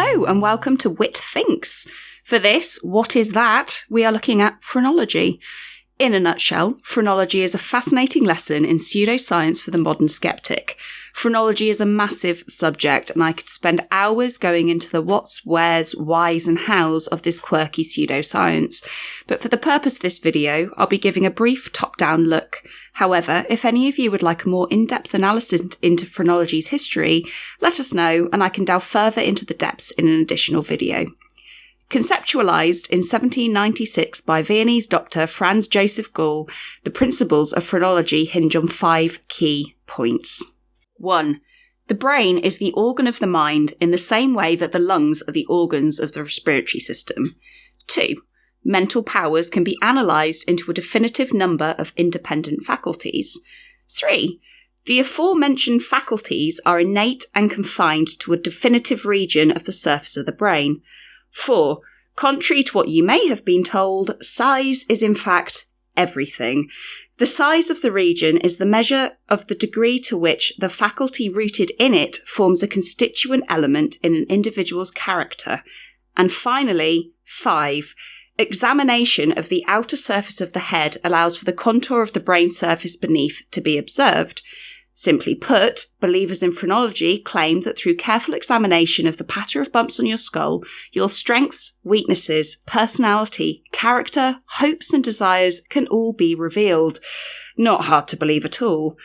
Hello and welcome to Wit Thinks. For this, What Is That? We are looking at phrenology. In a nutshell, phrenology is a fascinating lesson in pseudoscience for the modern skeptic. Phrenology is a massive subject, and I could spend hours going into the whats, wheres, whys and hows of this quirky pseudoscience. But for the purpose of this video, I'll be giving a brief top-down look. However, if any of you would like a more in-depth analysis into phrenology's history, let us know and I can delve further into the depths in an additional video. Conceptualised in 1796 by Viennese doctor Franz Joseph Gall, the principles of phrenology hinge on 5 key points. 1. The brain is the organ of the mind in the same way that the lungs are the organs of the respiratory system. 2. Mental powers can be analysed into a definitive number of independent faculties. 3. The aforementioned faculties are innate and confined to a definitive region of the surface of the brain. 4. Contrary to what you may have been told, size is in fact everything. The size of the region is the measure of the degree to which the faculty rooted in it forms a constituent element in an individual's character. And finally, 5. Examination of the outer surface of the head allows for the contour of the brain surface beneath to be observed. Simply put, believers in phrenology claim that through careful examination of the pattern of bumps on your skull, your strengths, weaknesses, personality, character, hopes and desires can all be revealed. Not hard to believe at all.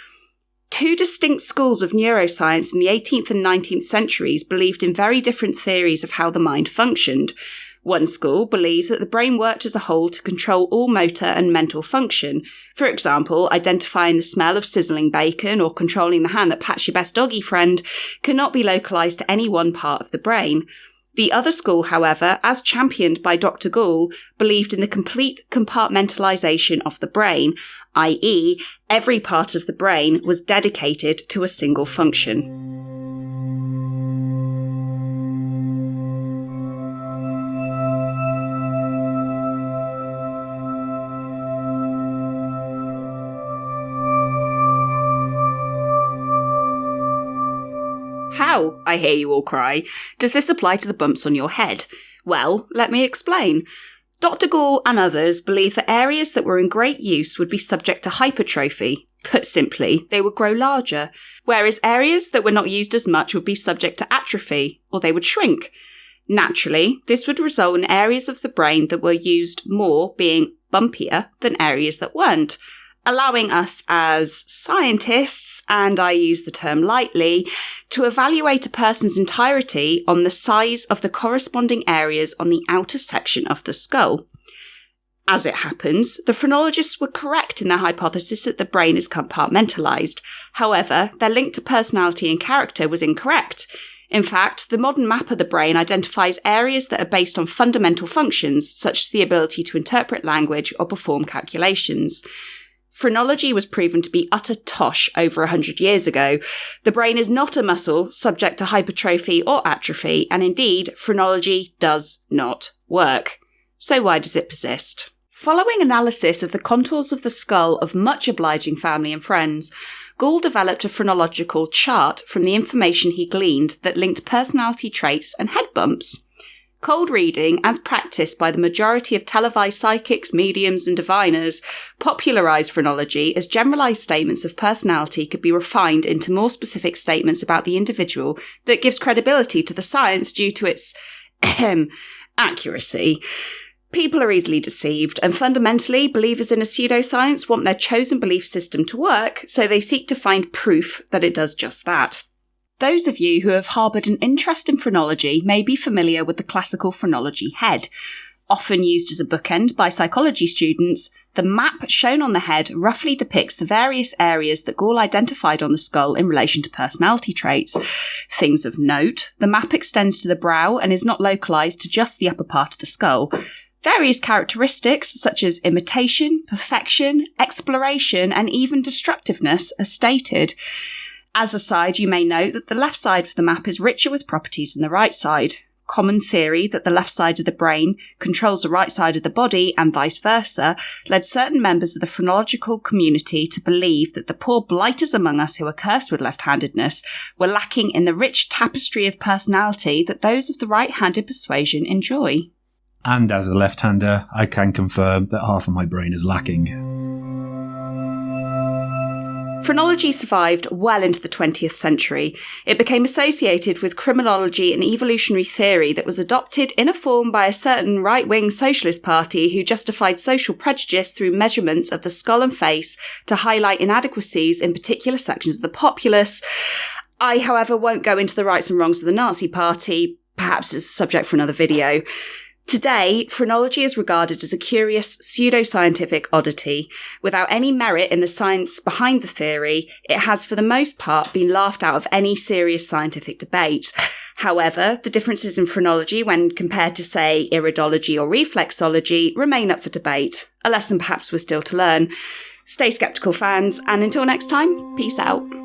2 distinct schools of neuroscience in the 18th and 19th centuries believed in very different theories of how the mind functioned. One school believed that the brain worked as a whole to control all motor and mental function. For example, identifying the smell of sizzling bacon or controlling the hand that pats your best doggy friend cannot be localised to any one part of the brain. The other school, however, as championed by Dr. Gall, believed in the complete compartmentalisation of the brain, i.e., every part of the brain was dedicated to a single function. How, I hear you all cry, does this apply to the bumps on your head? Well, let me explain. Dr. Gall and others believe that areas that were in great use would be subject to hypertrophy. Put simply, they would grow larger, whereas areas that were not used as much would be subject to atrophy, or they would shrink. Naturally, this would result in areas of the brain that were used more being bumpier than areas that weren't, allowing us as scientists, and I use the term lightly, to evaluate a person's entirety on the size of the corresponding areas on the outer section of the skull. As it happens, the phrenologists were correct in their hypothesis that the brain is compartmentalised. However, their link to personality and character was incorrect. In fact, the modern map of the brain identifies areas that are based on fundamental functions, such as the ability to interpret language or perform calculations. Phrenology was proven to be utter tosh over 100 years ago. The brain is not a muscle subject to hypertrophy or atrophy, and indeed, phrenology does not work. So why does it persist? Following analysis of the contours of the skull of much obliging family and friends, Gall developed a phrenological chart from the information he gleaned that linked personality traits and head bumps. Cold reading, as practised by the majority of televised psychics, mediums and diviners, popularised phrenology as generalised statements of personality could be refined into more specific statements about the individual that gives credibility to the science due to its accuracy. People are easily deceived, and fundamentally, believers in a pseudoscience want their chosen belief system to work, so they seek to find proof that it does just that. Those of you who have harboured an interest in phrenology may be familiar with the classical phrenology head. Often used as a bookend by psychology students, the map shown on the head roughly depicts the various areas that Gall identified on the skull in relation to personality traits. Things of note, the map extends to the brow and is not localised to just the upper part of the skull. Various characteristics such as imitation, perfection, exploration and even destructiveness are stated. As a side, you may note that the left side of the map is richer with properties than the right side. common theory that the left side of the brain controls the right side of the body and vice versa, led certain members of the phrenological community to believe that the poor blighters among us who are cursed with left-handedness were lacking in the rich tapestry of personality that those of the right-handed persuasion enjoy. And as a left-hander, I can confirm that half of my brain is lacking. Phrenology survived well into the 20th century. It became associated with criminology and evolutionary theory that was adopted in a form by a certain right-wing socialist party who justified social prejudice through measurements of the skull and face to highlight inadequacies in particular sections of the populace. I, however, won't go into the rights and wrongs of the Nazi Party. Perhaps it's a subject for another video. Today, phrenology is regarded as a curious pseudoscientific oddity. Without any merit in the science behind the theory, it has for the most part been laughed out of any serious scientific debate. However, the differences in phrenology when compared to, say, iridology or reflexology remain up for debate. A lesson perhaps we're still to learn. Stay skeptical, fans, and until next time, peace out.